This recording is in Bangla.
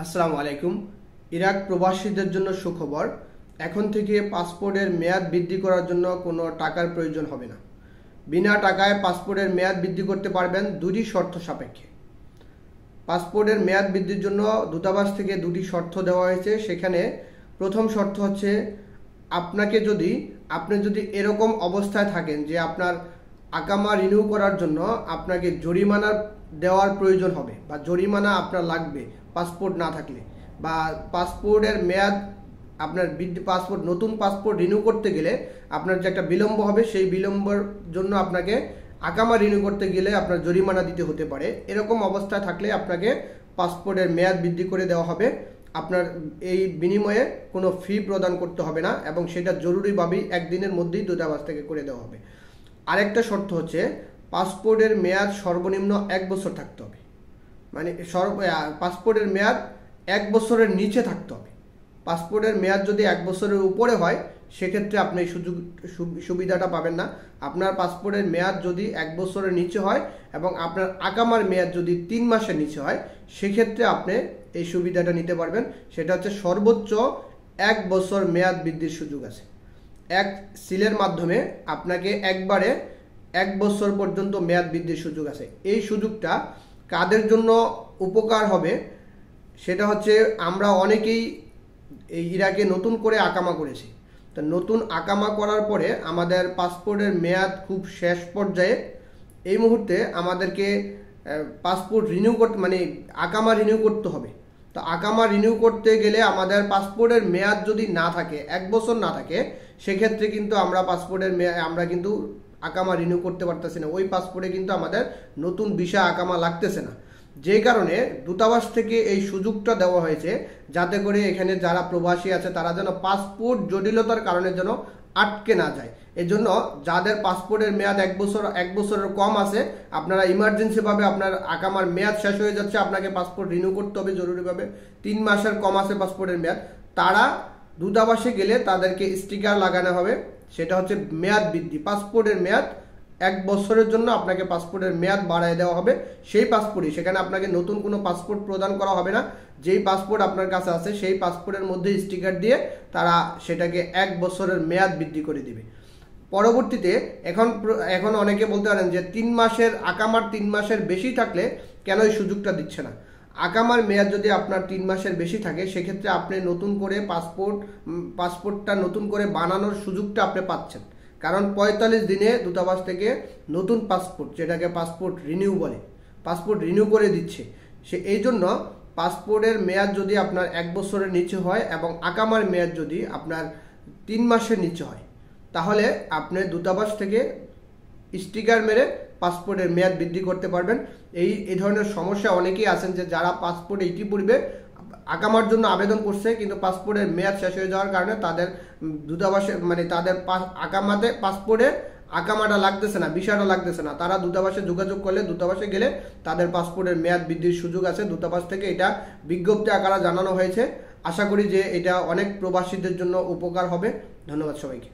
আসসালামু আলাইকুম। ইরাক প্রবাসীদের জন্য সুখবর। এখন থেকে পাসপোর্টের মেয়াদ বৃদ্ধি করার জন্য কোনো টাকার প্রয়োজন হবে না। বিনা টাকায় পাসপোর্টের মেয়াদ বৃদ্ধি করতে পারবেন দুটি শর্ত সাপেক্ষে। পাসপোর্টের মেয়াদ বৃদ্ধির জন্য দূতাবাস থেকে দুটি শর্ত দেওয়া হয়েছে। সেখানে প্রথম শর্ত হচ্ছে আপনি যদি এরকম অবস্থায় থাকেন যে আপনার আকামা রিনিউ করার জন্য আপনাকে জরিমানা দেওয়ার প্রয়োজন হবে বা জরিমানা আপনার লাগবে পাসপোর্ট না থাকলে, বা পাসপোর্টের মেয়াদ আপনার নতুন পাসপোর্ট রিনিউ করতে গেলে আপনার যে একটা বিলম্ব হবে, সেই বিলম্বর জন্য আপনাকে আকামা রিনিউ করতে গেলে আপনার জরিমানা দিতে হতে পারে। এরকম অবস্থায় থাকলে আপনাকে পাসপোর্টের মেয়াদ বৃদ্ধি করে দেওয়া হবে। আপনার এই বিনিময়ে কোনো ফি প্রদান করতে হবে না এবং সেটা জরুরিভাবেই একদিনের মধ্যেই দূতাবাস থেকে করে দেওয়া হবে। আরেকটা শর্ত হচ্ছে পাসপোর্টের মেয়াদ সর্বনিম্ন 1 বছর থাকতে হবে। মানে পাসপোর্টের মেয়াদ 1 বছরের নিচে থাকতে হবে। পাসপোর্টের মেয়াদ যদি 1 বছরের উপরে হয় সেক্ষেত্রে আপনি এই সুবিধাটা পাবেন না। আপনার পাসপোর্টের মেয়াদ যদি 1 বছরের নিচে হয় এবং আপনার আকামার মেয়াদ যদি 3 মাসের নিচে হয় সেক্ষেত্রে আপনি এই সুবিধাটা নিতে পারবেন। সেটা হচ্ছে সর্বোচ্চ 1 বছর মেয়াদ বৃদ্ধির সুযোগ আছে। এক সিলের মাধ্যমে আপনাকে একবারে 1 বছর পর্যন্ত মেয়াদ বৃদ্ধির সুযোগ আছে। এই সুযোগটা কাদের জন্য উপকার হবে সেটা হচ্ছে আমরা অনেকেই এই ইরাকে নতুন করে আকামা করেছি। তো নতুন আকামা করার পরে আমাদের পাসপোর্টের মেয়াদ খুব শেষ পর্যায়ে। এই মুহূর্তে আমাদেরকে পাসপোর্ট রিনিউ করতে আকামা রিনিউ করতে হবে। তো আকামা রিনিউ করতে গেলে আমাদের পাসপোর্টের মেয়াদ যদি না থাকে, 1 বছর না থাকে, সেক্ষেত্রে কিন্তু আমরা কিন্তু আকামা রিনিউ করতে পারতেছি না। ওই পাসপোর্টে কিন্তু আমাদের নতুন ভিসা আকামা লাগতেছে না। যে কারণে দূতাবাস থেকে এই সুযোগটা দেওয়া হয়েছে যাতে করে এখানে যারা প্রবাসী আছে তারা যেন পাসপোর্ট জটিলতার কারণে যেন আটকে না যায়। এজন্য যাদের পাসপোর্টের মেয়াদ 1 বছরের কম আছে, আপনারা ইমার্জেন্সিভাবে আপনার আকামার মেয়াদ শেষ হয়ে যাচ্ছে, আপনাকে পাসপোর্ট রিনিউ করতে হবে জরুরিভাবে, 3 মাসের কম আছে পাসপোর্টের মেয়াদ, তারা দূতাবাসে গেলে তাদেরকে স্টিকার লাগানো হবে। সেটা হচ্ছে মেয়াদ বৃদ্ধি। পাসপোর্টের মেয়াদ 1 বছরের জন্য আপনাকে পাসপোর্টের মেয়াদ বাড়ায় দেওয়া হবে। সেই পাসপোর্টই, সেখানে আপনাকে নতুন কোনো পাসপোর্ট প্রদান করা হবে না। যেই পাসপোর্ট আপনার কাছে আছে সেই পাসপোর্টের মধ্যে স্টিকার দিয়ে তারা সেটাকে 1 বছরের মেয়াদ বৃদ্ধি করে দিবে। পরবর্তীতে এখন অনেকে বলতে পারেন যে 3 মাসের আকামার 3 মাসের বেশি থাকলে কেন এই সুযোগটা দিচ্ছে না। আকামার মেয়াদ যদি আপনার 3 মাসের বেশি থাকে সেক্ষেত্রে আপনি নতুন করে পাসপোর্টটা নতুন করে বানানোর সুযোগটা আপনি পাচ্ছেন। কারণ 45 দিনে দূতাবাস থেকে নতুন পাসপোর্ট, যেটাকে পাসপোর্ট রিনিউ বলে, পাসপোর্ট রিনিউ করে দিচ্ছে। এই জন্য পাসপোর্টের মেয়াদ যদি আপনার 1 বছরের নিচে হয় এবং আকামার মেয়াদ যদি আপনার 3 মাসের নিচে হয় তাহলে আপনি দূতাবাস থেকে স্টিকার মেরে পাসপোর্টের মেয়াদ বৃদ্ধি করতে পারবেন। এই ধরনের সমস্যা অনেকেই আছেন যে যারা পাসপোর্ট ইতিপূর্বে আকামার জন্য আবেদন করছে কিন্তু পাসপোর্টের মেয়াদ শেষ হয়ে যাওয়ার কারণে তাদের দূতাবাসে তাদের পাসপোর্টে আকামাটা লাগতেছে না, ভিসাটা লাগতেছে না। তারা দূতাবাসে যোগাযোগ করলে, দূতাবাসে গেলে তাদের পাসপোর্টের মেয়াদ বৃদ্ধির সুযোগ আছে। দূতাবাস থেকে এটা বিজ্ঞপ্তি আকারে জানানো হয়েছে। আশা করি যে এটা অনেক প্রবাসীদের জন্য উপকার হবে। ধন্যবাদ সবাইকে।